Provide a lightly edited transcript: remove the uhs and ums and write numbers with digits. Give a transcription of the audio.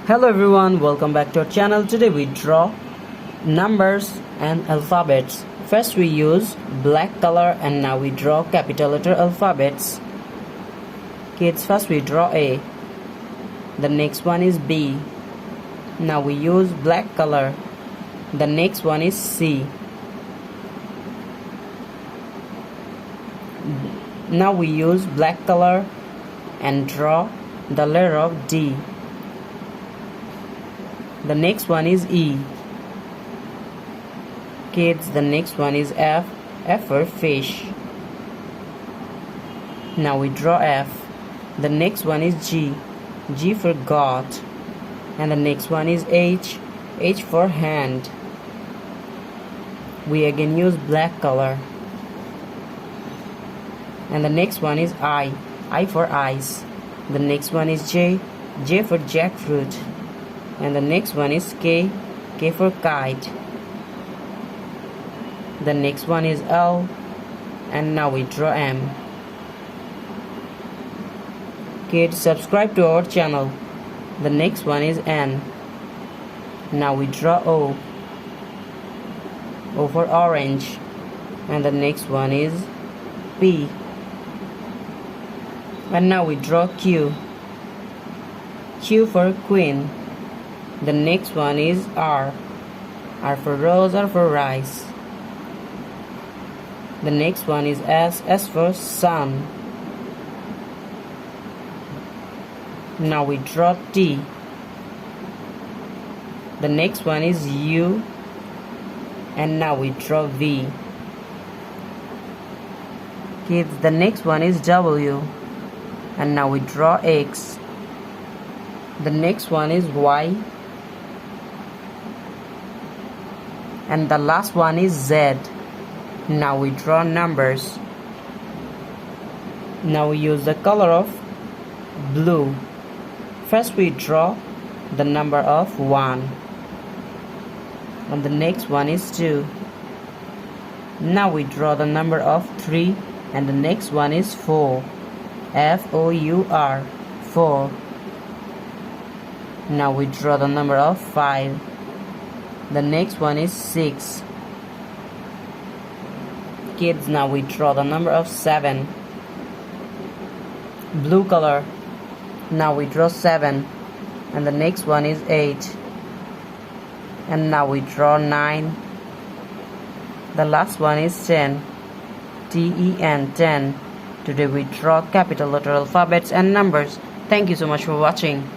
Hello everyone, welcome back to our channel. Today we draw numbers and alphabets. First we use black color and now we draw capital letter alphabets. Kids, first we draw A. The next one is B. Now we use black color. The next one is C. Now we use black color and draw the letter of D. The next one is E. Kids, the next one is F. F for fish. Now we draw F. The next one is G. G for goat. And the next one is H. H for hand. We again use black color. And the next one is I. I for eyes. The next one is J. J for jackfruit. And the next one is K. K for kite. The next one is L. And now we draw M. Kids, subscribe to our channel. The next one is N. Now we draw O. O for orange. And the next one is P. And now we draw Q. Q for queen. The next one is R. R for rose, R for rice. The next one is S. S for sun. Now we draw T. The next one is U. And now we draw V. Kids, the next one is W. And now we draw X. The next one is Y. And the last one is Z. Now we draw numbers. Now we use the color of blue. First we draw the number of 1. And the next one is 2. Now we draw the number of 3. And the next one is 4. F-O-U-R, 4. Now we draw the number of 5. The next one is 6. Kids, now we draw the number of 7. Blue color. Now we draw 7. And the next one is 8. And now we draw 9. The last one is 10. T-E-N, 10. Today we draw capital letter alphabets and numbers. Thank you so much for watching.